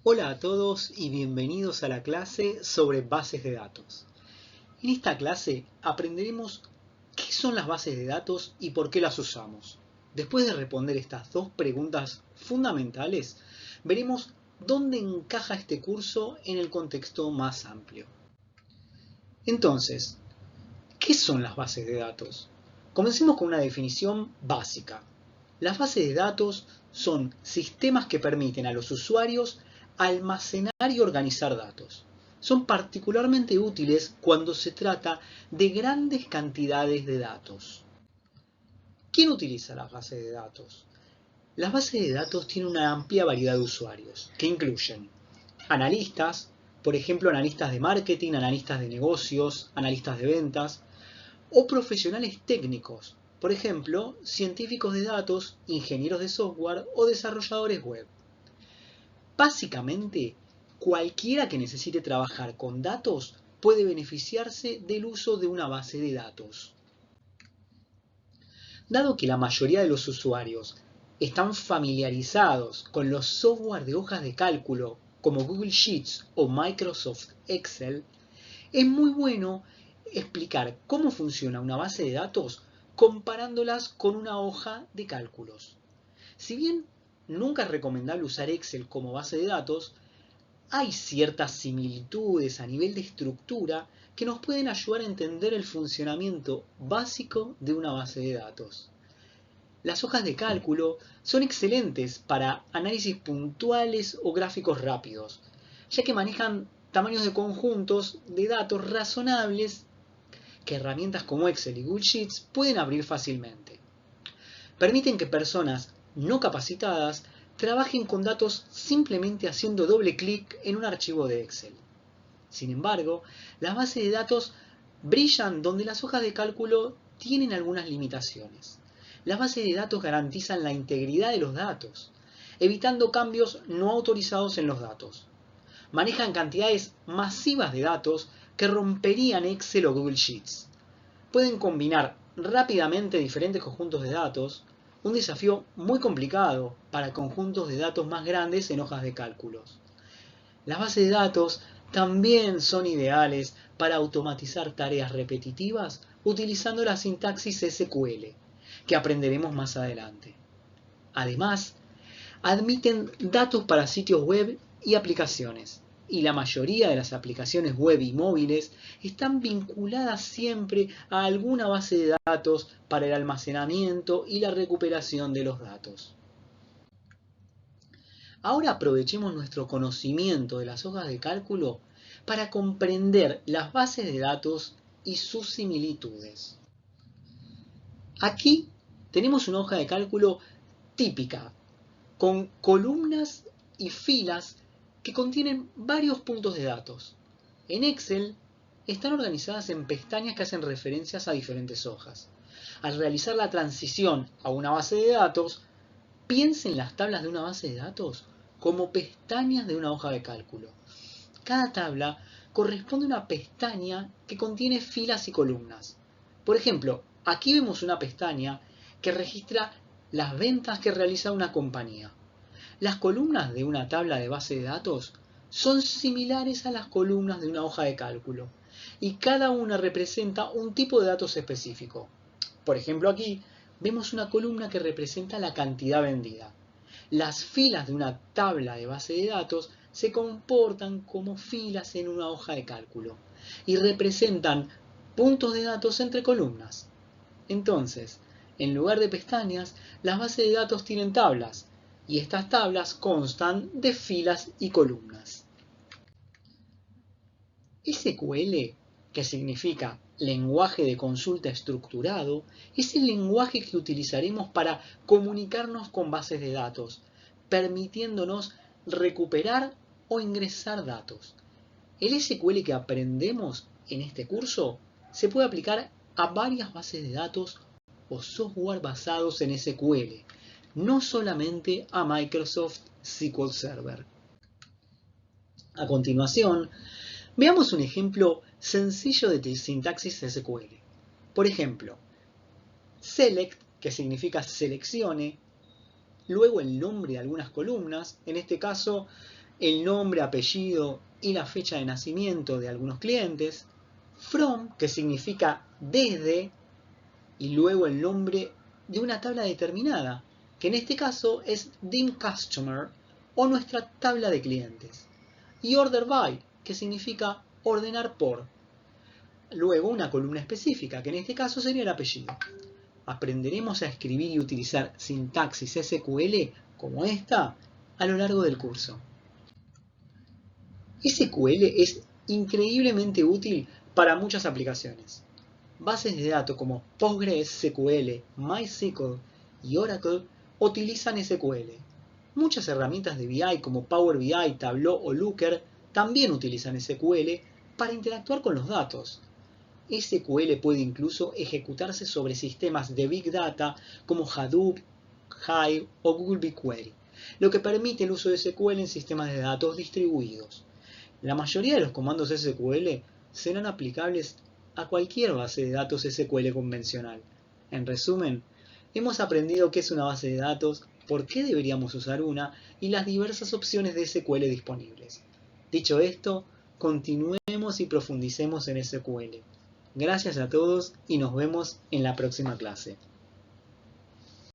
Hola a todos y bienvenidos a la clase sobre bases de datos. En esta clase aprenderemos qué son las bases de datos y por qué las usamos. Después de responder estas dos preguntas fundamentales, veremos dónde encaja este curso en el contexto más amplio. Entonces, ¿qué son las bases de datos? Comencemos con una definición básica. Las bases de datos son sistemas que permiten a los usuarios almacenar y organizar datos. Son particularmente útiles cuando se trata de grandes cantidades de datos. ¿Quién utiliza las bases de datos? Las bases de datos tienen una amplia variedad de usuarios, que incluyen analistas, por ejemplo, analistas de marketing, analistas de negocios, analistas de ventas, o profesionales técnicos, por ejemplo, científicos de datos, ingenieros de software o desarrolladores web. Básicamente, cualquiera que necesite trabajar con datos puede beneficiarse del uso de una base de datos. Dado que la mayoría de los usuarios están familiarizados con los software de hojas de cálculo como Google Sheets o Microsoft Excel, es muy bueno explicar cómo funciona una base de datos comparándolas con una hoja de cálculos. Si bien nunca es recomendable usar Excel como base de datos, hay ciertas similitudes a nivel de estructura que nos pueden ayudar a entender el funcionamiento básico de una base de datos. Las hojas de cálculo son excelentes para análisis puntuales o gráficos rápidos, ya que manejan tamaños de conjuntos de datos razonables que herramientas como Excel y Google Sheets pueden abrir fácilmente. Permiten que personas no capacitadas trabajen con datos simplemente haciendo doble clic en un archivo de Excel. Sin embargo, las bases de datos brillan donde las hojas de cálculo tienen algunas limitaciones. Las bases de datos garantizan la integridad de los datos, evitando cambios no autorizados en los datos. Manejan cantidades masivas de datos que romperían Excel o Google Sheets. Pueden combinar rápidamente diferentes conjuntos de datos, un desafío muy complicado para conjuntos de datos más grandes en hojas de cálculos. Las bases de datos también son ideales para automatizar tareas repetitivas utilizando la sintaxis SQL, que aprenderemos más adelante. Además, admiten datos para sitios web y aplicaciones, y la mayoría de las aplicaciones web y móviles están vinculadas siempre a alguna base de datos para el almacenamiento y la recuperación de los datos. Ahora aprovechemos nuestro conocimiento de las hojas de cálculo para comprender las bases de datos y sus similitudes. Aquí tenemos una hoja de cálculo típica, con columnas y filas que contienen varios puntos de datos. En Excel están organizadas en pestañas que hacen referencias a diferentes hojas. Al realizar la transición a una base de datos, piensen las tablas de una base de datos como pestañas de una hoja de cálculo. Cada tabla corresponde a una pestaña que contiene filas y columnas. Por ejemplo, aquí vemos una pestaña que registra las ventas que realiza una compañía. Las columnas de una tabla de base de datos son similares a las columnas de una hoja de cálculo y cada una representa un tipo de datos específico. Por ejemplo, aquí vemos una columna que representa la cantidad vendida. Las filas de una tabla de base de datos se comportan como filas en una hoja de cálculo y representan puntos de datos entre columnas. Entonces, en lugar de pestañas, las bases de datos tienen tablas, y estas tablas constan de filas y columnas. SQL, que significa lenguaje de consulta estructurado, es el lenguaje que utilizaremos para comunicarnos con bases de datos, permitiéndonos recuperar o ingresar datos. El SQL que aprendemos en este curso se puede aplicar a varias bases de datos o software basados en SQL, no solamente a Microsoft SQL Server. A continuación, veamos un ejemplo sencillo de sintaxis SQL. Por ejemplo, select, que significa seleccione, luego el nombre de algunas columnas, en este caso el nombre, apellido y la fecha de nacimiento de algunos clientes, from, que significa desde, y luego el nombre de una tabla determinada, que en este caso es dim customer o nuestra tabla de clientes, y order by, que significa ordenar por. Luego una columna específica, que en este caso sería el apellido. Aprenderemos a escribir y utilizar sintaxis SQL como esta a lo largo del curso. SQL es increíblemente útil para muchas aplicaciones. Bases de datos como PostgreSQL, MySQL y Oracle utilizan SQL. Muchas herramientas de BI como Power BI, Tableau o Looker también utilizan SQL para interactuar con los datos. SQL puede incluso ejecutarse sobre sistemas de Big Data como Hadoop, Hive o Google BigQuery, lo que permite el uso de SQL en sistemas de datos distribuidos. La mayoría de los comandos SQL serán aplicables a cualquier base de datos SQL convencional. En resumen, hemos aprendido qué es una base de datos, por qué deberíamos usar una y las diversas opciones de SQL disponibles. Dicho esto, continuemos y profundicemos en SQL. Gracias a todos y nos vemos en la próxima clase.